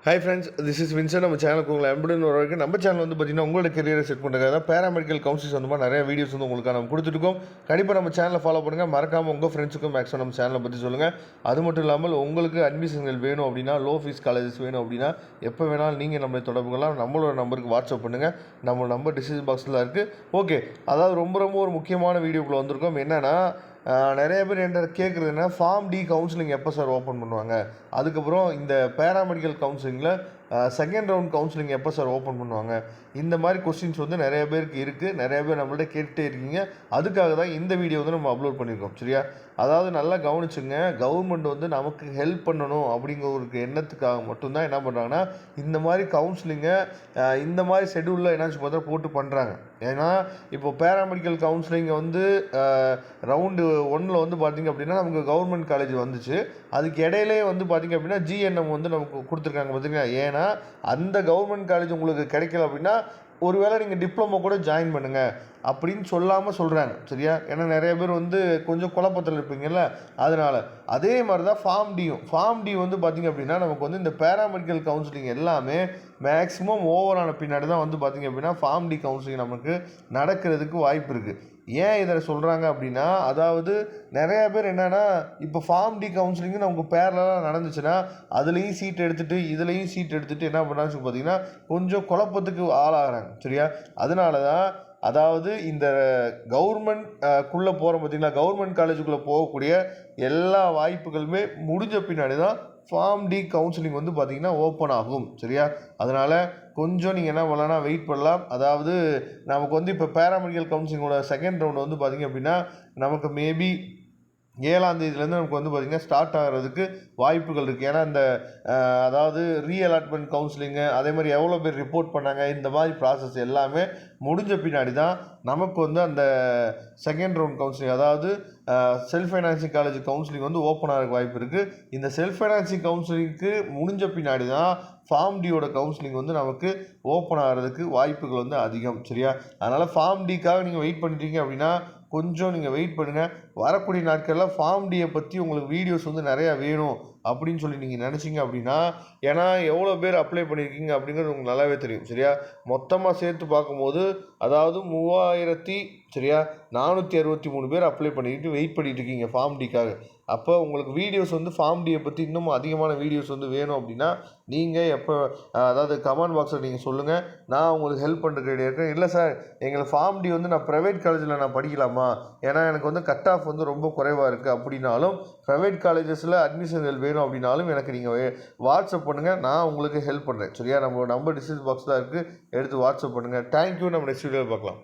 Hi friends, this is Vinson. நம்ம சேனலுக்கு உங்களை அன்புடன் வரவேற்க. நம்ம சேனல் வந்து பார்த்தீங்கன்னா உங்களோட கெரியரை செட் பண்ணுறதுக்காக தான் பேராமெடிக்கல் கவுன்சில்ஸ் வந்து நிறைய வீடியோஸ் வந்து உங்களுக்கு நம்ம கொடுத்துருக்கோம். கண்டிப்பாக நம்ம சேனலை ஃபாலோ பண்ணுங்கள். மறக்காமல் உங்கள் ஃப்ரெண்ட்ஸுக்கும் மேக்ஸிமம் நம்ம சேனலை பற்றி சொல்லுங்கள். அது மட்டும் இல்லாமல் உங்களுக்கு அட்மிஷன்கள் வேணும் அப்படின்னா, லோ ஃபீஸ் காலேஜஸ் வேணும் அப்படின்னா எப்போ வேணாலும் நீங்கள் நம்மளை தொடர்பு கொள்ளலாம். நம்மளோட நம்பருக்கு வாட்ஸ்அப் பண்ணுங்கள். நம்ம நம்பர் டிஸ்கிரிப்ஷன் பாக்ஸில் இருக்குது. ஓகே, அதாவது ரொம்ப ஒரு முக்கியமான வீடியோக்குள்ளே வந்திருக்கோம். என்னென்னா, நிறைய பேர் என்கிட்ட கேட்குறதுன்னா, ஃபார்ம் டி கவுன்சிலிங் எப்போ சார் ஓப்பன் பண்ணுவாங்க, அதுக்கப்புறம் இந்த பேராமெடிக்கல் கவுன்சிலிங்கில் செகண்ட் ரவுண்ட் கவுன்சிலிங் எப்போ சார் ஓப்பன் பண்ணுவாங்க, இந்த மாதிரி கொஸ்டின்ஸ் வந்து நிறைய பேருக்கு இருக்குது. நிறைய பேர் நம்மள்ட்ட கேட்டுகிட்டே இருக்கீங்க. அதுக்காக தான் இந்த வீடியோ வந்து நம்ம அப்லோட் பண்ணியிருக்கோம். சரியா? அதாவது நல்லா கவனிச்சுங்க. கவர்மெண்ட் வந்து நமக்கு ஹெல்ப் பண்ணணும் அப்படிங்கிற ஒரு எண்ணத்துக்காக மட்டும்தான் என்ன பண்ணுறாங்கன்னா, இந்த மாதிரி கவுன்சிலிங்கை இந்த மாதிரி ஷெடியூலில் என்னாச்சு பார்த்தா போட்டு பண்ணுறாங்க. ஏன்னா இப்போ பேராமெடிக்கல் கவுன்சிலிங்கை வந்து ரவுண்டு 1 வந்து பார்த்திங்க அப்படின்னா நமக்கு கவர்மெண்ட் காலேஜ் வந்துச்சு. அதுக்கு இடையிலே வந்து பார்த்திங்க அப்படின்னா ஜிஎன்எம் வந்து நமக்கு கொடுத்துருக்காங்க பார்த்திங்களா. ஏன்னா அந்த கவர்மெண்ட் காலேஜ் உங்களுக்கு கிடைக்கல அப்படின்னா ஒருவேளை நீங்கள் டிப்ளமோ கூட ஜாயின் பண்ணுங்கள் அப்படின்னு சொல்லாமல் சொல்கிறாங்க. சரியா? ஏன்னா நிறைய பேர் வந்து கொஞ்சம் குழப்பத்தில் இருப்பீங்கல்ல, அதனால். அதே மாதிரி தான் ஃபார்ம் டி வந்து பார்த்திங்க அப்படின்னா நமக்கு வந்து இந்த பேராமெடிக்கல் கவுன்சிலிங் எல்லாமே மேக்ஸிமம் ஓவரான பின்னாடி தான் வந்து பார்த்திங்க அப்படின்னா ஃபார்ம் டி கவுன்சிலிங் நமக்கு நடக்கிறதுக்கு வாய்ப்பு இருக்குது. ஏன் இதை சொல்கிறாங்க அப்படின்னா, அதாவது நிறையா பேர் என்னென்னா, இப்போ ஃபார்ம் டி கவுன்சிலிங்கு நமக்கு பேரலாக நடந்துச்சுன்னா அதுலேயும் சீட் எடுத்துகிட்டு இதுலேயும் சீட் எடுத்துகிட்டு என்ன பண்ணுறாங்கன்னு பார்த்தீங்கன்னா கொஞ்சம் குழப்பத்துக்கு ஆளாகிறாங்க. சரியா? அதனால தான், அதாவது இந்த கவர்மெண்ட் குள்ளே போகிறோம் பார்த்தீங்களா, கவர்மெண்ட் காலேஜுக்குள்ளே போகக்கூடிய எல்லா வாய்ப்புகளுமே முடிஞ்ச பின்னாடி தான் ஃபார்ம் டி கவுன்சிலிங் வந்து பார்த்திங்கன்னா ஓப்பன் ஆகும். சரியா? அதனால் கொஞ்சம் நீங்கள் என்ன பண்ணலாம்னா வெயிட் பண்ணலாம். அதாவது நமக்கு வந்து இப்போ பேராமெடிக்கல் கவுன்சிலிங்கோட செகண்ட் ரவுண்டு வந்து பார்த்திங்க அப்படின்னா நமக்கு மேபி 7ஆம் தேதியிலேருந்து நமக்கு வந்து பார்த்திங்கன்னா ஸ்டார்ட் ஆகிறதுக்கு வாய்ப்புகள் இருக்குது. ஏன்னா இந்த அதாவது ரீஅலாட்மெண்ட் கவுன்சிலிங்கு, அதே மாதிரி எவ்வளோ பேர் ரிப்போர்ட் பண்ணாங்க, இந்த மாதிரி ப்ராசஸ் எல்லாமே முடிஞ்ச பின்னாடி தான் நமக்கு வந்து அந்த செகண்ட் ரவுண்ட் கவுன்சிலிங், அதாவது செல்ஃப் ஃபைனான்சிங் காலேஜ் கவுன்சிலிங் வந்து ஓப்பன் ஆகிறதுக்கு வாய்ப்பு இருக்குது. இந்த செல்ஃப் ஃபைனான்சிங் கவுன்சிலிங்க்கு முடிஞ்ச பின்னாடி தான் ஃபார்ம் டியோட கவுன்சிலிங் வந்து நமக்கு ஓப்பன் ஆகிறதுக்கு வாய்ப்புகள் வந்து அதிகம். சரியா? அதனால் ஃபார்ம் டிக்காக நீங்கள் வெயிட் பண்ணிட்டீங்க அப்படின்னா கொஞ்சம் நீங்கள் வெயிட் பண்ணுங்கள். வரக்கூடிய நாட்களில் ஃபார்ம் டியை பற்றி உங்களுக்கு வீடியோஸ் வந்து நிறையா வேணும் அப்படின்னு சொல்லி நீங்கள் நினச்சிங்க அப்படின்னா, ஏன்னா எவ்வளோ பேர் அப்ளை பண்ணியிருக்கீங்க அப்படிங்கிறது உங்களுக்கு நல்லாவே தெரியும். சரியா? மொத்தமாக சேர்த்து பார்க்கும்போது அதாவது 463 பேர் அப்ளை பண்ணிட்டு வெயிட் பண்ணிட்டு இருக்கீங்க ஃபார்ம் டிக்காக. அப்போ உங்களுக்கு வீடியோஸ் வந்து ஃபார்ம் டியை பற்றி இன்னும் அதிகமான வீடியோஸ் வந்து வேணும் அப்படின்னா நீங்கள் எப்போ, அதாவது கமெண்ட் பாக்ஸில் நீங்கள் சொல்லுங்கள். நான் உங்களுக்கு ஹெல்ப் பண்ணுறதுக்கு ரெடியாக இருக்கேன். இல்லை சார், எங்களுக்கு ஃபார்ம் டி வந்து நான் ப்ரைவேட் காலேஜில் நான் படிக்கலாமா, ஏன்னா எனக்கு வந்து கட் ஆஃப் வந்து ரொம்ப குறைவாக இருக்குது அப்படின்னாலும், ப்ரைவேட் காலேஜஸில் அட்மிஷன்கள் வேணும் அப்படின்னாலும் எனக்கு நீங்கள் வாட்ஸ்அப் பண்ணுங்கள். நான் உங்களுக்கு ஹெல்ப் பண்ணுறேன். சரியா? நம்ம நம்பர் டிஸ்கிரிப்ஷன் பாக்ஸ் தான் இருக்குது, எடுத்து வாட்ஸ்அப் பண்ணுங்கள். தேங்க்யூ. நம்ம நெக்ஸ்ட் வீடியோவில் பார்க்கலாம்.